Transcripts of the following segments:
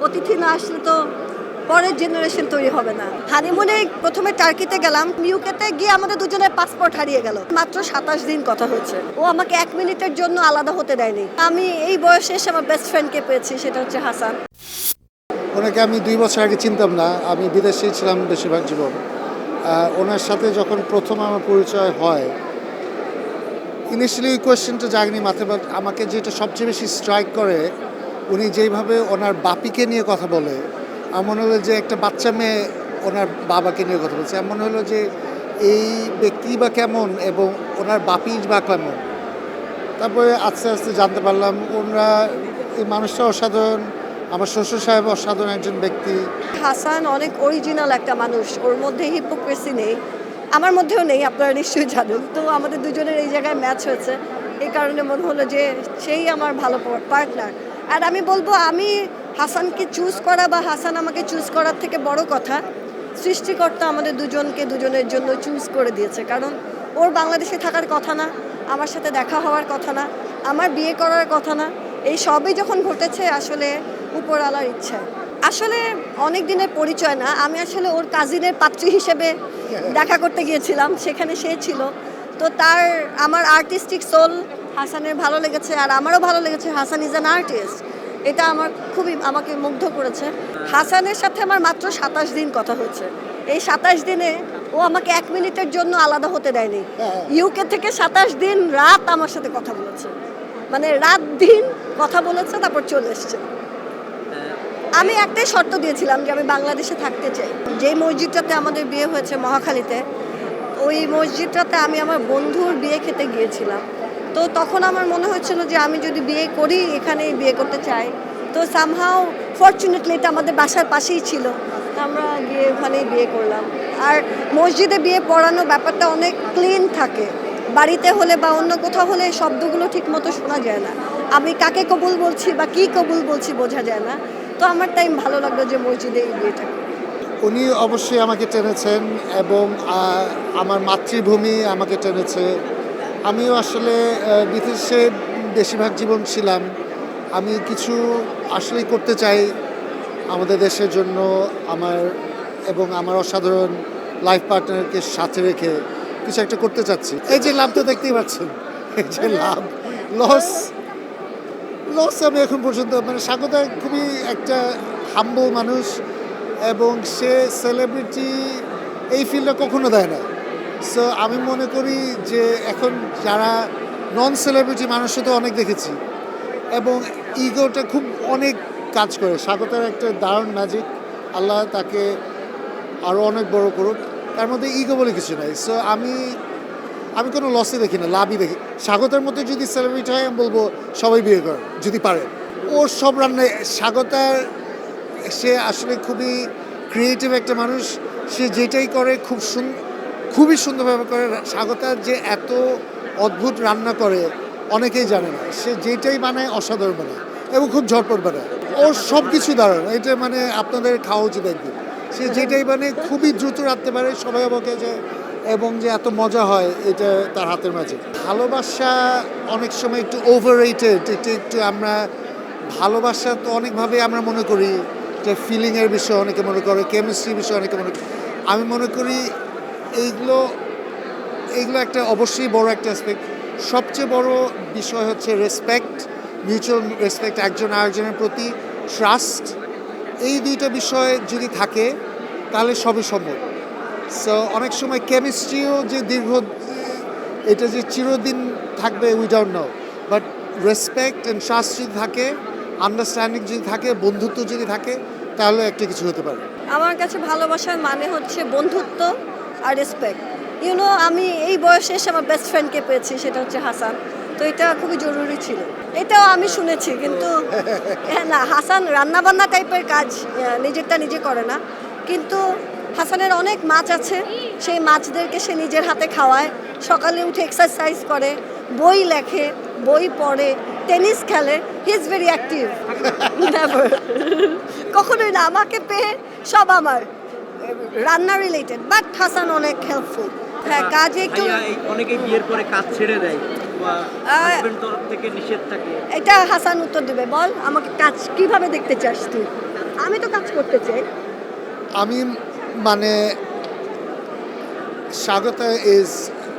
অতিথি না আসলে তো পরের জেনারেশন তৈরি হবে না। হানিমুনে প্রথমে টার্কিতে গেলাম, ইউকেতে গিয়ে আমাদের দুজনের পাসপোর্ট হারিয়ে গেল। মাত্র 27 দিন কথা হয়েছে। ও আমাকে 1 মিনিটের জন্য আলাদা হতে দেয়নি। আমি এই বয়সে এসে আমার বেস্ট ফ্রেন্ডকে পেয়েছি, সেটা হচ্ছে হাসান। ওনাকে আমি 2 বছর আগে চিনতাম না, আমি বিদেশেই ছিলাম বেশিরভাগ জীবন। ওনার সাথে যখন প্রথম আমার পরিচয় হয়, ইনিশিয়ালি ওই কোয়েশ্চেনটা জাগনি মাথায়, বাট আমাকে যেটা সবচেয়ে বেশি স্ট্রাইক করে, উনি যেইভাবে ওনার বাপিকে নিয়ে কথা বলে, আমার মনে হলো যে একটা বাচ্চা মেয়ে ওনার বাবাকে নিয়ে কথা বলছে। আমার মনে হলো যে এই ব্যক্তি বা কেমন এবং ওনার বাপি বা কেমন। তারপরে আস্তে আস্তে জানতে পারলাম ওনারা, এই মানুষটা অসাধারণ। আমার শ্বশুর সাহেব অসাধারণ একজন ব্যক্তি। হাসান অনেক অরিজিনাল একটা মানুষ, ওর মধ্যে হিপোক্রেসি নেই, আমার মধ্যেও নেই, আপনারা নিশ্চয়ই জানেন। তো আমাদের দুজনের এই জায়গায় ম্যাচ হয়েছে, এই কারণে মনে হলো যে সেই আমার ভালো পার্টনার। আর আমি বলবো, আমি হাসানকে চুজ করা বা হাসান আমাকে চুজ করার থেকে বড় কথা, সৃষ্টিকর্তা আমাদের দুজনকে দুজনের জন্য চুজ করে দিয়েছে। কারণ ওর বাংলাদেশে থাকার কথা না, আমার সাথে দেখা হওয়ার কথা না, আমার বিয়ে করার কথা না, এই সবই যখন ঘটেছে আসলে উপরওয়ালার ইচ্ছা। আসলে অনেক দিনের পরিচয় না, আমি আসলে ওর কাজিনের পাত্রী হিসেবে দেখা করতে গিয়েছিলাম, সেখানে সে ছিল। তো তার আমার আর্টিস্টিক সোল হাসানের ভালো লেগেছে, আর আমারও ভালো লেগেছে। হাসান ইজ অ্যান আর্টিস্ট, এটা আমার খুবই আমাকে মুগ্ধ করেছে। হাসানের সাথে আমার মাত্র 27 দিন কথা হয়েছে। এই 27 দিনে ও আমাকে 1 মিনিটের জন্য আলাদা হতে দেয়নি। ইউকে থেকে 27 দিন রাত আমার সাথে কথা বলেছে, মানে রাত দিন কথা বলেছে, তারপর চলে এসছে। আমি একটাই শর্ত দিয়েছিলাম যে আমি বাংলাদেশে থাকতে চাই। যেই মসজিদটাতে আমাদের বিয়ে হয়েছে মহাখালীতে, ওই মসজিদটাতে আমি আমার বন্ধুর বিয়ে খেতে গিয়েছিলাম। তো তখন আমার মনে হচ্ছিল যে আমি যদি বিয়ে করি এখানেই বিয়ে করতে চাই। তো সামহাও ফরচুনেটলি এটা আমাদের বাসার পাশেই ছিল, তো আমরা গিয়ে ওখানেই বিয়ে করলাম। আর মসজিদে বিয়ে পড়ানো ব্যাপারটা অনেক ক্লিন থাকে, বাড়িতে হলে বা অন্য কোথাও হলে শব্দগুলো ঠিকমতো শোনা যায় না, আমি কাকে কবুল বলছি বা কী কবুল বলছি বোঝা যায় না। তো আমার টাইম ভালো লাগলো যে মসজিদে এই বিয়েটা করি। উনি অবশ্যই আমাকে টেনেছেন এবং আমার মাতৃভূমি আমাকে টেনেছে। আমিও আসলে বিদেশে বেশিরভাগ জীবন ছিলাম। আমি কিছু আসলেই করতে চাই আমাদের দেশের জন্য, আমার এবং আমার অসাধারণ লাইফ পার্টনারকে সাথে রেখে কিছু একটা করতে চাচ্ছি। এই যে লাভ তো দেখতেই পাচ্ছেন, এই যে লাভ লস লস আমি এখন পর্যন্ত, মানে স্বাগতা খুবই একটা হাম্বল মানুষ এবং সে সেলিব্রিটি এই ফিল্ডটা কখনো দেয় না। সো আমি মনে করি যে এখন যারা নন সেলিব্রিটি মানুষও তো অনেক দেখেছি এবং ইগোটা খুব অনেক কাজ করে। স্বাগতার একটা দারুণ ম্যাজিক, আল্লাহ তাকে আরও অনেক বড় করুক, তার মধ্যে ইগো বলে কিছু নাই। সো আমি কোনো লসই দেখি না, লাভই দেখি। স্বাগতার মধ্যে যদি সেলিব্রিটি হয় আমি বলবো সবাই বিয়ে করে যদি পারে। ওর সব রান্নায় স্বাগতার, সে আসলে খুবই ক্রিয়েটিভ একটা মানুষ। সে যেটাই করে খুবই সুন্দরভাবে করে। স্বাগতার যে এত অদ্ভুত রান্না করে অনেকেই জানে না। সে যেটাই বানায় অসাধারণ বানায় এবং খুব ঝটপট বানায়। ওর সব কিছু দারুণ, এটা মানে আপনাদের খাওয়া উচিত একদিন। সে যেটাই বানায় খুবই দ্রুত রাখতে পারে, সবাই অবাক হয়ে যায় এবং যে এত মজা হয় এটা তার হাতের মাঝে। ভালোবাসা অনেক সময় একটু ওভাররেটেড, একটু আমরা ভালোবাসা তো অনেকভাবে আমরা মনে করি যে ফিলিংয়ের বিষয়, অনেকে মনে করে কেমিস্ট্রির বিষয়, অনেকে মনে করে। আমি মনে করি এইগুলো একটা অবশ্যই বড় একটা অ্যাসপেক্ট। সবচেয়ে বড় বিষয় হচ্ছে রেসপেক্ট, মিউচুয়াল রেসপেক্ট একজন আরেকজনের প্রতি, ট্রাস্ট। এই দুইটা বিষয় যদি থাকে তাহলে সবই সম্ভব। সো অনেক সময় কেমিস্ট্রিও যে এটা যে চিরদিন থাকবে we don't know, but respect and trust যদি থাকে, আন্ডারস্ট্যান্ডিং যদি থাকে, বন্ধুত্ব যদি থাকে, তাহলে একটা কিছু হতে পারে। আমার কাছে ভালোবাসার মানে হচ্ছে বন্ধুত্ব আর রেসপেক্ট। আমি এই বয়সে এসে আমার বেস্ট ফ্রেন্ডকে পেয়েছি, সেটা হচ্ছে হাসান। তো এটা খুবই জরুরি ছিল, এটাও আমি শুনেছি। কিন্তু না, হাসান রান্নাবান্না টাইপের কাজ নিজেরটা নিজে করে না, কিন্তু হাসানের অনেক মাছ আছে, সেই মাছদেরকে সে নিজের হাতে খাওয়ায়, সকালে উঠে এক্সারসাইজ করে, বই লেখে, বই পড়ে, টেনিস খেলে। He is very active. Never, কখনোই না। আমাকে পেয়ে সব আমার রান্না রিলেটেড, বাট হাসান অনেক হেল্পফুল। হ্যাঁ, কাজে একটু অনেকেই বিয়ের পরে কাজ ছেড়ে দেয় বা হাজবেন্ড তরফ থেকে নিষেধ থাকে। এটা হাসান উত্তর দেবে। বল আমাকে কাজ কিভাবে দেখতে চাস তুই? আমি তো কাজ করতে চাই। আমি মানে Swagata is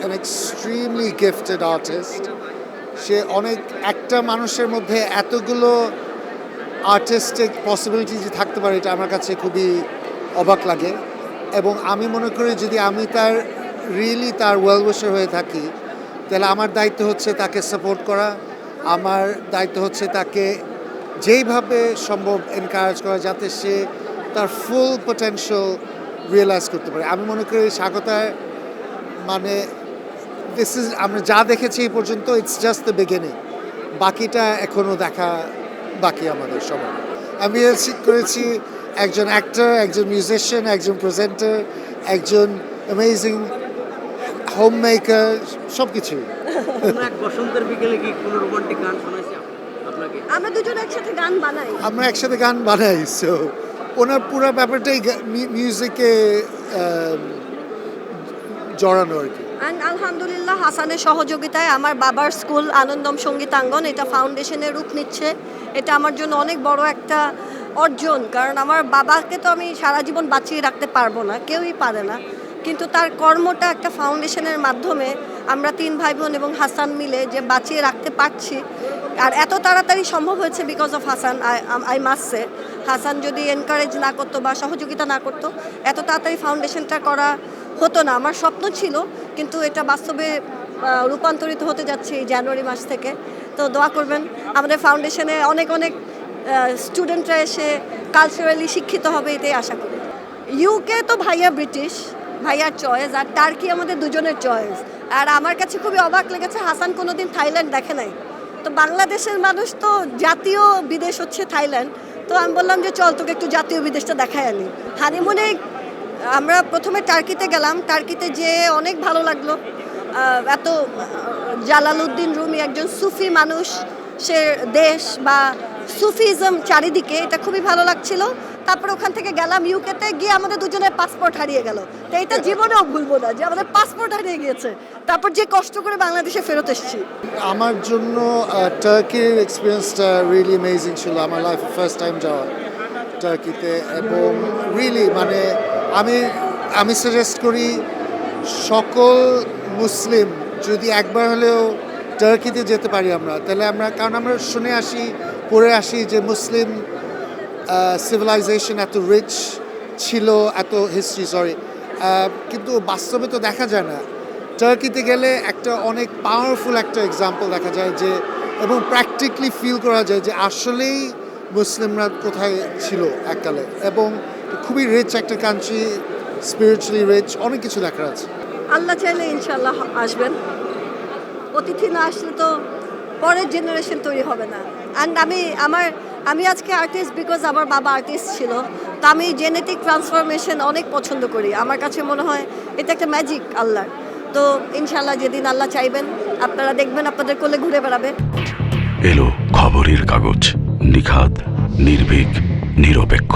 an extremely gifted artist. সে অনেক একটা মানুষের মধ্যে এতগুলো আর্টিস্টিক পসিবিলিটি যে থাকতে পারে এটা আমার কাছে খুবই অবাক লাগে এবং আমি মনে করি যদি আমি তার রিয়েলি তার ওয়েল উইশার হয়ে থাকি তাহলে আমার দায়িত্ব হচ্ছে তাকে সাপোর্ট করা, আমার দায়িত্ব হচ্ছে তাকে যেইভাবে সম্ভব এনকারেজ করা যাতে সে তার ফুল পোটেনশিয়াল রিয়েলাইজ করতে পারে। আমি মনে করি স্বাগতার মানে দিস ইজ আমরা যা দেখেছি এই পর্যন্ত ইটস জাস্ট দ্য বিগিনিং, বাকিটা এখনও দেখা বাকি আমাদের সবার। আমি করেছি একজন অ্যাক্টর, একজন মিউজিশিয়ান, একজন প্রেজেন্টার, একজন অ্যামেজিং হোম মেকার, সব কিছুই। কোনো এক বসন্তের বিকেলে কি কোনো রোমান্টিক গান শোনাইছি আপনাকে? আমরা দুজনে একসাথে গান বানাই। আমরা একসাথে গান বানাই, সো ওনার পুরো ব্যাপারটাই মিউজিকে জড়ানো আর কি। অ্যান্ড আলহামদুলিল্লাহ হাসানের সহযোগিতায় আমার বাবার স্কুল আনন্দম সঙ্গীতাঙ্গন এটা ফাউন্ডেশনের রূপ নিচ্ছে। এটা আমার জন্য অনেক বড় একটা অর্জন, কারণ আমার বাবাকে তো আমি সারা জীবন বাঁচিয়ে রাখতে পারবো না, কেউই পারে না, কিন্তু তার কর্মটা একটা ফাউন্ডেশনের মাধ্যমে আমরা 3 ভাই বোন এবং হাসান মিলে যে বাঁচিয়ে রাখতে পারছি। আর এত তাড়াতাড়ি সম্ভব হয়েছে because of Hasan. I must say, Hasan যদি এনকারেজ না করতো বা সহযোগিতা না করতো এত তাড়াতাড়ি ফাউন্ডেশনটা করা হতো না। আমার স্বপ্ন ছিল, কিন্তু এটা বাস্তবে রূপান্তরিত হতে যাচ্ছে এই জানুয়ারি মাস থেকে। তো দোয়া করবেন, আমাদের ফাউন্ডেশনে অনেক অনেক স্টুডেন্টরা এসে কালচারালি শিক্ষিত হবে, এটাই আশা করি। ইউকে তো ভাইয়া ব্রিটিশ, ভাইয়ার চয়েস, আর টার্কি আমাদের দুজনের চয়েস। আর আমার কাছে খুবই অবাক লেগেছে হাসান কোনোদিন থাইল্যান্ড দেখে নাই। তো বাংলাদেশের মানুষ তো জাতীয় বিদেশ হচ্ছে থাইল্যান্ড, তো আমি বললাম যে চল তোকে একটু জাতীয় বিদেশটা দেখাই আনি। হানিমুনে আমরা প্রথমে টার্কিতে গেলাম, টার্কিতে যেয়ে অনেক ভালো লাগলো। এত জালালউদ্দিন রুমি একজন সুফি মানুষ, সে দেশ বা সুফিজম চারিদিকে, এটা খুবই ভালো লাগছিল। তারপর ওখান থেকে গেলাম ইউকেতে, গিয়ে আমাদের দুজনের পাসপোর্ট হারিয়ে গেল। তো এটা জীবনেও ভুলবো না যে আমাদের পাসপোর্ট হারিয়ে গিয়েছে, তারপর যে কষ্ট করে বাংলাদেশে ফেরত এসেছি। আমার জন্য টার্কির এক্সপিরিয়েন্সটা রিয়েলি অ্যামেজিং ছিল। আমার লাইফে ফার্স্ট টাইম যাওয়া টার্কিতে, এবং রিয়েলি মানে আমি সাজেস্ট করি সকল মুসলিম যদি একবার হলেও টার্কিতে যেতে পারি আমরা, তাহলে কারণ আমরা শুনে আসি, পড়ে আসি যে মুসলিম সিভিলাইজেশন এত রিচ ছিল, এত হিস্ট্রি কিন্তু বাস্তবে তো দেখা যায় না। টার্কিতে গেলে একটা অনেক পাওয়ারফুল একটা এক্সাম্পল দেখা যায় যে, এবং প্র্যাকটিক্যালি ফিল করা যায় যে আসলেই মুসলিমরা কোথায় ছিল এককালে, এবং খুবই রিচ একটা কান্ট্রি, স্পিরিচুয়ালি রিচ, অনেক কিছু দেখার আছে। আল্লাহ চাইলে ইনশাল্লাহ আসবেন। অতিথি না আসলে তো পরের জেনারেশন তৈরি হবে না। অ্যান্ড আমি আজকে আর্টিস্ট বিকজ আমার বাবা আর্টিস্ট ছিল। তো আমি জেনেটিক ট্রান্সফরমেশন অনেক পছন্দ করি। আমার কাছে মনে হয় এটা একটা ম্যাজিক আল্লাহর। তো ইনশাল্লাহ যেদিন আল্লাহ চাইবেন আপনারা দেখবেন আপনাদের কোলে ঘুরে বেড়াবে। এলো খবরের কাগজ, নিখাদ, নির্ভীক, নিরপেক্ষ।